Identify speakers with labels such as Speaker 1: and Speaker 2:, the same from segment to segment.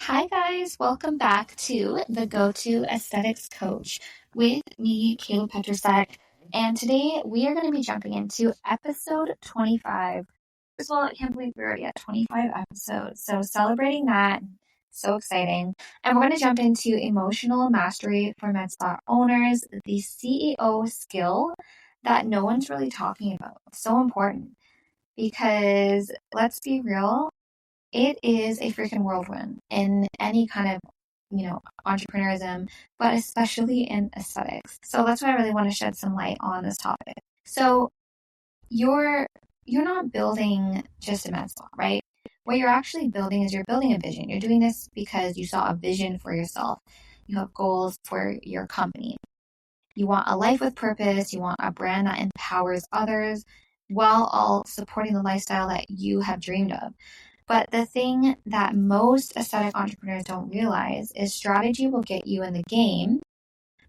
Speaker 1: Hi, guys. Welcome back to the Go-To Aesthetics Coach with me, Kayla Petrasek. And today we are going to be jumping into episode 25. First of all, I can't believe we're already at 25 episodes. So celebrating that, so exciting. And we're going to jump into emotional mastery for Medspa owners, the CEO skill that no one's really talking about. So important because let's be real, it is a freaking whirlwind in any kind of, entrepreneurism, but especially in aesthetics. So that's why I really want to shed some light on this topic. So you're not building just a med spa, right? What you're actually building is you're building a vision. You're doing this because you saw a vision for yourself. You have goals for your company. You want a life with purpose. You want a brand that empowers others while all supporting the lifestyle that you have dreamed of. But the thing that most aesthetic entrepreneurs don't realize is strategy will get you in the game,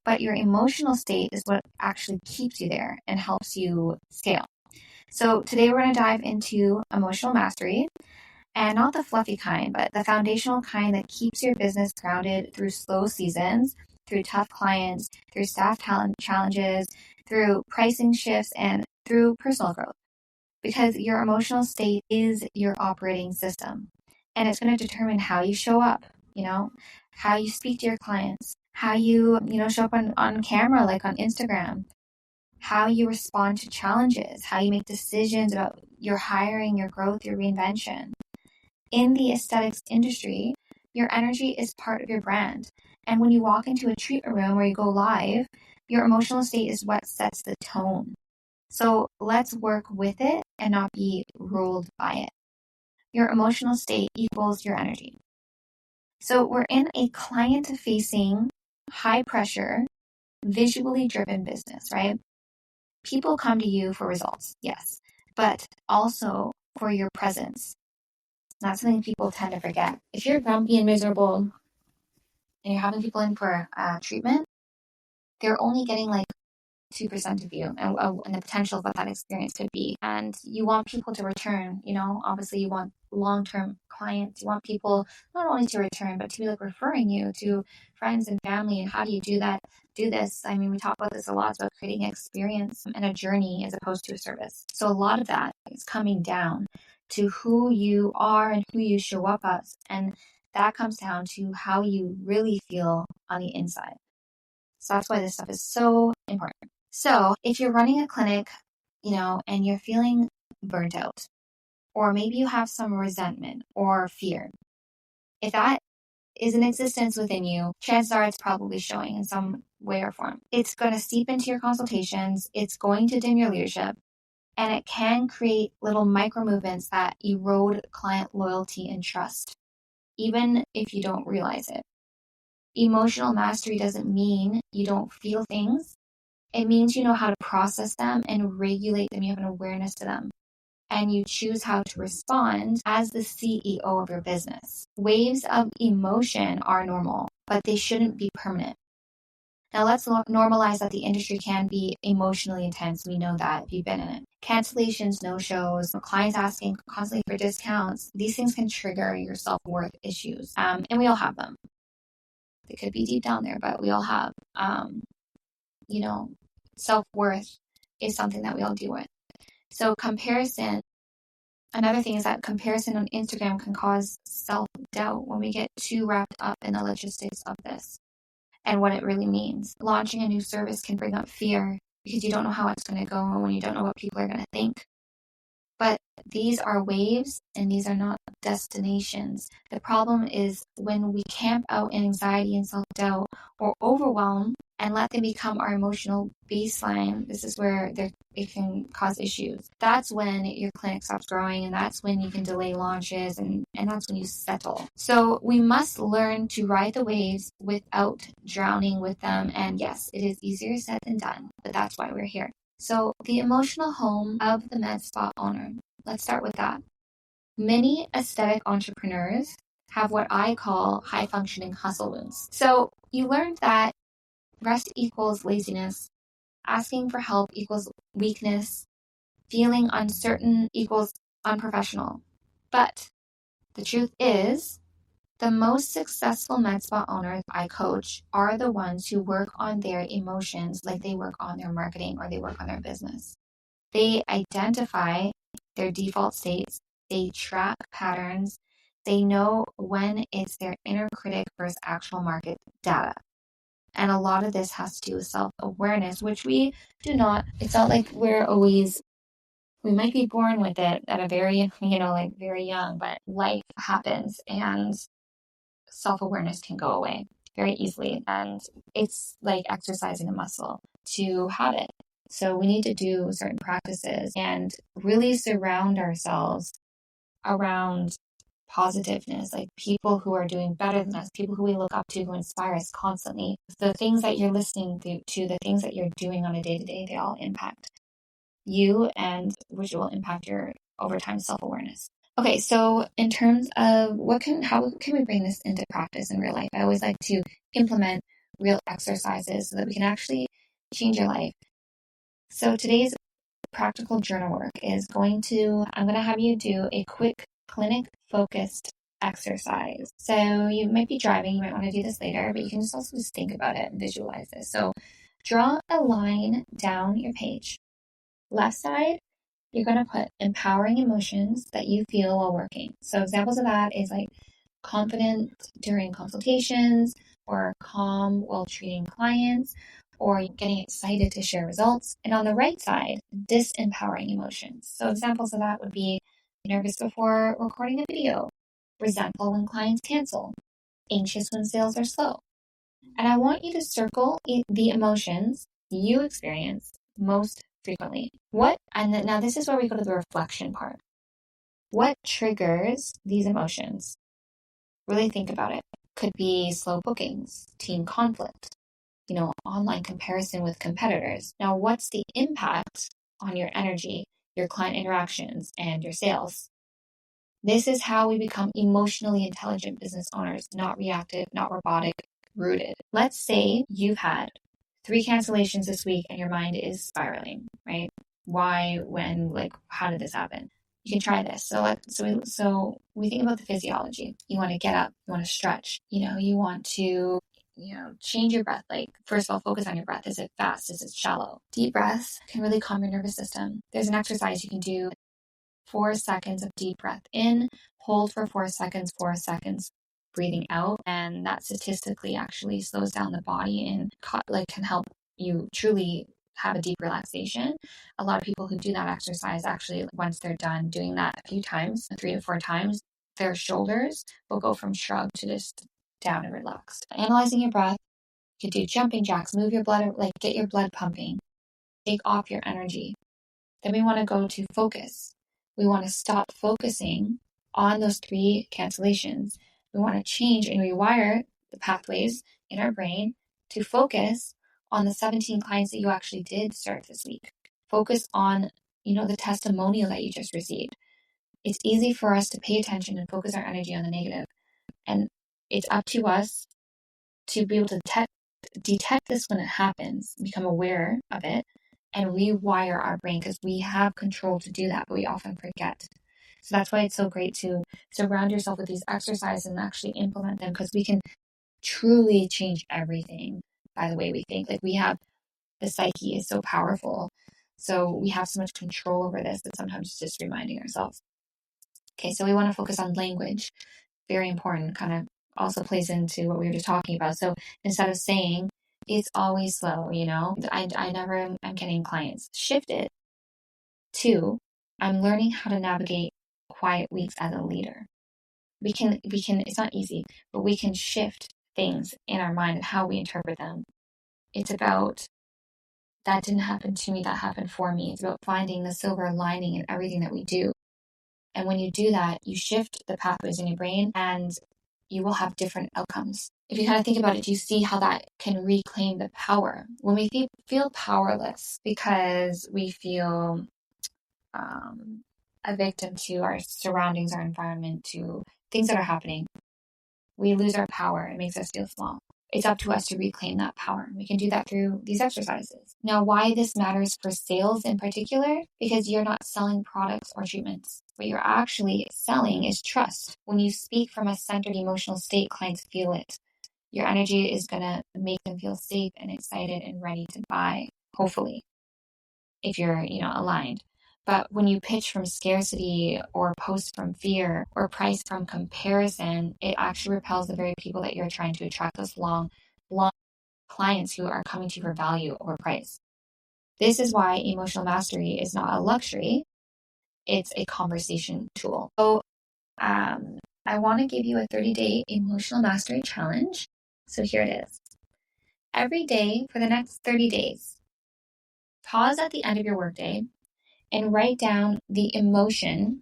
Speaker 1: but your emotional state is what actually keeps you there and helps you scale. So today we're going to dive into emotional mastery, and not the fluffy kind, but the foundational kind that keeps your business grounded through slow seasons, through tough clients, through staff talent challenges, through pricing shifts, and through personal growth, because your emotional state is your operating system, and it's going to determine how you show up, how you speak to your clients, how you show up on camera, like on Instagram, how you respond to challenges, how you make decisions about your hiring, your growth, your reinvention. In the aesthetics industry, your energy is part of your brand. And when you walk into a treatment room or you go live, your emotional state is what sets the tone. So let's work with it and not be ruled by it. Your emotional state equals your energy. So we're in a client-facing, high-pressure, visually driven business, right? People come to you for results, yes, but also for your presence. That's something people tend to forget. If you're grumpy and miserable and you're having people in for treatment, they're only getting like 2% of you and the potential of what that experience could be. And you want people to return, obviously you want long-term clients. You want people not only to return, but to be like referring you to friends and family. And how do you do that? Do this. I mean, we talk about this a lot. It's about creating an experience and a journey as opposed to a service. So a lot of that is coming down to who you are and who you show up as. And that comes down to how you really feel on the inside. So that's why this stuff is so important. So if you're running a clinic, and you're feeling burnt out, or maybe you have some resentment or fear, if that is in existence within you, chances are it's probably showing in some way or form. It's going to seep into your consultations. It's going to dim your leadership, and it can create little micro movements that erode client loyalty and trust, even if you don't realize it. Emotional mastery doesn't mean you don't feel things. It means you know how to process them and regulate them. You have an awareness to them. And you choose how to respond as the CEO of your business. Waves of emotion are normal, but they shouldn't be permanent. Now let's normalize that the industry can be emotionally intense. We know that if you've been in it. Cancellations, no-shows, clients asking constantly for discounts. These things can trigger your self-worth issues. And we all have them. They could be deep down there, but we all have, self-worth is something that we all deal with. So another thing is that comparison on Instagram can cause self-doubt when we get too wrapped up in the logistics of this and what it really means. Launching a new service can bring up fear because you don't know how it's going to go and when you don't know what people are going to think. But these are waves and these are not destinations. The problem is when we camp out in anxiety and self-doubt or overwhelm and let them become our emotional baseline. This is where it can cause issues. That's when your clinic stops growing, and that's when you can delay launches, and that's when you settle. So we must learn to ride the waves without drowning with them. And yes, it is easier said than done, but that's why we're here. So the emotional home of the Medspa owner. Let's start with that. Many aesthetic entrepreneurs have what I call high-functioning hustle wounds. So you learned that rest equals laziness, asking for help equals weakness, feeling uncertain equals unprofessional. But the truth is, The most successful Medspa owners I coach are the ones who work on their emotions like they work on their marketing or they work on their business. They identify their default states, they track patterns, they know when it's their inner critic versus actual market data. And a lot of this has to do with self-awareness, which we do not, it's not like we might be born with it at a very, very young, but life happens and self-awareness can go away very easily. And it's like exercising a muscle to have it. So we need to do certain practices and really surround ourselves around positiveness, like people who are doing better than us, people who we look up to, who inspire us constantly. The things that you're listening to, the things that you're doing on a day-to-day, they all impact you, and which will impact your overtime self-awareness. Okay, so in terms of how can we bring this into practice in real life? I always like to implement real exercises so that we can actually change your life. So today's practical journal work is I'm going to have you do a quick clinic focused exercise. So you might be driving, you might want to do this later, but you can also just think about it and visualize this. So draw a line down your page. Left side, you're going to put empowering emotions that you feel while working. So examples of that is like confident during consultations, or calm while treating clients, or getting excited to share results. And on the right side, disempowering emotions. So examples of that would be nervous before recording a video, resentful when clients cancel, anxious when sales are slow. And I want you to circle the emotions you experience most frequently. Now this is where we go to the reflection part. What triggers these emotions? Really think about it. Could be slow bookings, team conflict, online comparison with competitors. Now, what's the impact on your energy, your client interactions, and your sales? This is how we become emotionally intelligent business owners, not reactive, not robotic, rooted. Let's say you've had 3 cancellations this week and your mind is spiraling, right? Why, when, how did this happen? You can try this. So we think about the physiology. You want to get up, you want to stretch, you want to, change your breath. Like, first of all, focus on your breath. Is it fast? Is it shallow? Deep breaths can really calm your nervous system. There's an exercise you can do. 4 seconds of deep breath in, hold for 4 seconds, breathing out. And that statistically actually slows down the body and can help you truly have a deep relaxation. A lot of people who do that exercise, actually, once they're done doing that a few times, 3 to 4 times, their shoulders will go from shrugged to just down and relaxed. Analyzing your breath, you could do jumping jacks, move your blood, get your blood pumping, take off your energy. Then we want to go to focus. We want to stop focusing on those 3 cancellations. We want to change and rewire the pathways in our brain to focus on the 17 clients that you actually did serve this week. Focus on, the testimonial that you just received. It's easy for us to pay attention and focus our energy on the negative. And it's up to us to be able to detect this when it happens, become aware of it, and rewire our brain, because we have control to do that, but we often forget. So that's why it's so great to surround yourself with these exercises and actually implement them, because we can truly change everything by the way we think. The psyche is so powerful. So we have so much control over this that sometimes it's just reminding ourselves. Okay, so we want to focus on language. Very important, kind of also plays into what we were just talking about. So instead of saying, it's always slow, I never am getting clients, shift it to, I'm learning how to navigate quiet weeks as a leader. We can, it's not easy, but we can shift things in our mind and how we interpret them. It's about, that didn't happen to me, that happened for me. It's about finding the silver lining in everything that we do. And when you do that, you shift the pathways in your brain and you will have different outcomes. If you kind of think about it, do you see how that can reclaim the power? When we feel powerless because we feel a victim to our surroundings, our environment, to things that are happening, we lose our power. It makes us feel small. It's up to us to reclaim that power. We can do that through these exercises. Now, why this matters for sales in particular? Because you're not selling products or treatments. What you're actually selling is trust. When you speak from a centered emotional state, clients feel it. Your energy is going to make them feel safe and excited and ready to buy, hopefully, if you're, aligned. But when you pitch from scarcity or post from fear or price from comparison, it actually repels the very people that you're trying to attract, those long clients who are coming to you for value over price. This is why emotional mastery is not a luxury. It's a conversation tool. So I want to give you a 30-day emotional mastery challenge. So here it is. Every day for the next 30 days, pause at the end of your workday and write down the emotion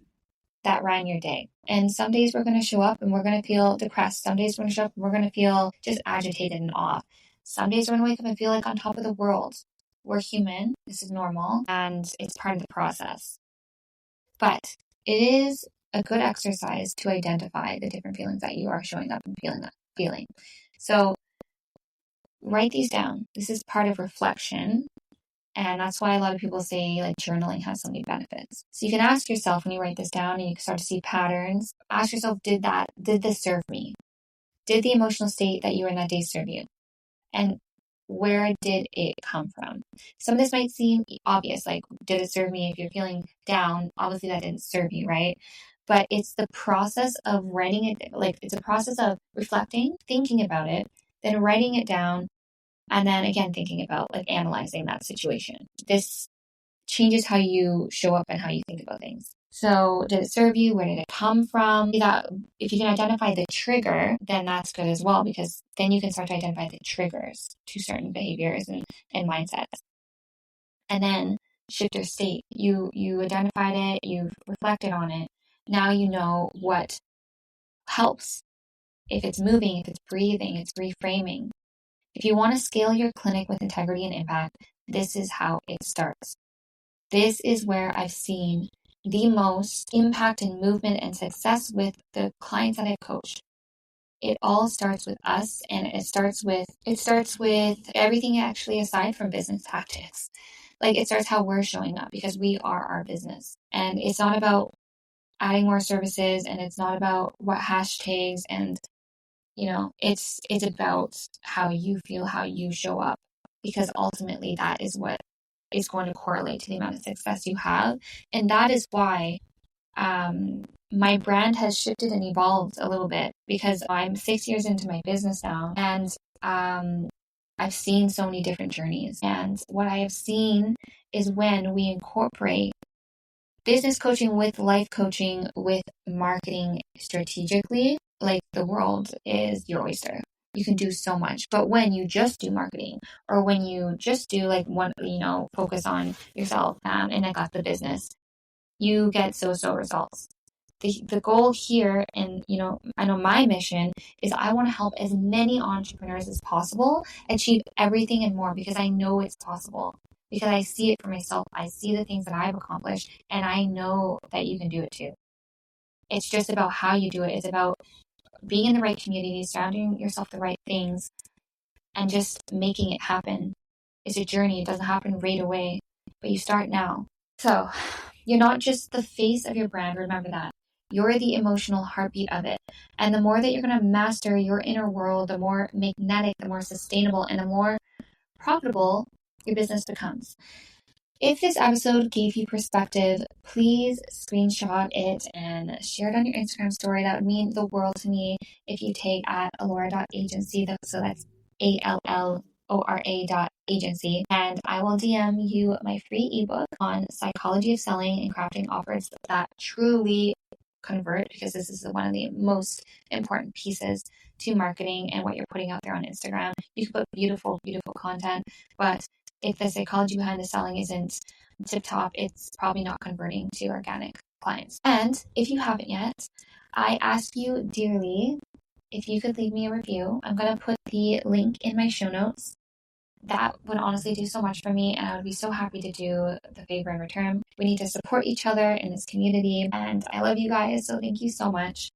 Speaker 1: that ran your day. And some days we're going to show up and we're going to feel depressed. Some days we're going to show up and we're going to feel just agitated and off. Some days we're going to wake up and feel like on top of the world. We're human. This is normal. And it's part of the process. But it is a good exercise to identify the different feelings that you are showing up and feeling. So write these down. This is part of reflection. And that's why a lot of people say like journaling has so many benefits. So you can ask yourself when you write this down and you start to see patterns, ask yourself, did this serve me? Did the emotional state that you were in that day serve you? And where did it come from? Some of this might seem obvious, like, did it serve me? If you're feeling down, obviously that didn't serve you, right? But it's the process of writing it, like it's a process of reflecting, thinking about it, then writing it down, and then again, thinking about like analyzing that situation. This changes how you show up and how you think about things. So did it serve you? Where did it come from? That if you can identify the trigger, then that's good as well, because then you can start to identify the triggers to certain behaviors and mindsets. And then shift your state. You identified it, you've reflected on it. Now you know what helps. If it's moving, if it's breathing, it's reframing. If you want to scale your clinic with integrity and impact, this is how it starts. This is where I've seen the most impact and movement and success with the clients that I've coached. It all starts with us, and it starts with everything actually aside from business tactics. Like it starts how we're showing up, because we are our business. And it's not about adding more services, and it's not about what hashtags, and it's about how you feel, how you show up, because ultimately that is what is going to correlate to the amount of success you have. And that is why my brand has shifted and evolved a little bit, because I'm 6 years into my business now, and I've seen so many different journeys. And what I have seen is when we incorporate business coaching with life coaching with marketing strategically, like the world is your oyster. You can do so much. But when you just do marketing, or when you just do like one, focus on yourself and neglect the business, you get so results. The goal here, and I know my mission is I want to help as many entrepreneurs as possible achieve everything and more, because I know it's possible. Because I see it for myself. I see the things that I've accomplished, and I know that you can do it too. It's just about how you do it. It's about being in the right community, surrounding yourself with the right things, and just making it happen. It's a journey. It doesn't happen right away, but you start now. So you're not just the face of your brand. Remember that. You're the emotional heartbeat of it. And the more that you're going to master your inner world, the more magnetic, the more sustainable, and the more profitable your business becomes. If this episode gave you perspective, please screenshot it and share it on your Instagram story. That would mean the world to me if you tag at allora.agency. So that's ALLORA.agency. And I will DM you my free ebook on psychology of selling and crafting offers that truly convert, because this is one of the most important pieces to marketing and what you're putting out there on Instagram. You can put beautiful content, but if the psychology behind the selling isn't tip top, it's probably not converting to organic clients. And if you haven't yet, I ask you dearly if you could leave me a review. I'm going to put the link in my show notes. That would honestly do so much for me, and I would be so happy to do the favor in return. We need to support each other in this community, and I love you guys, so thank you so much.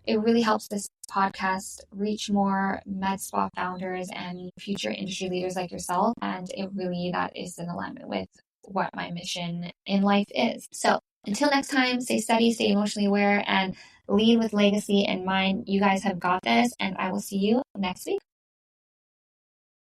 Speaker 1: It really helps this podcast reach more Medspa founders and future industry leaders like yourself, and that is in alignment with what my mission in life is. So Until next time, stay steady, stay emotionally aware, and lead with legacy in mind. You guys have got this, and I will see you next week.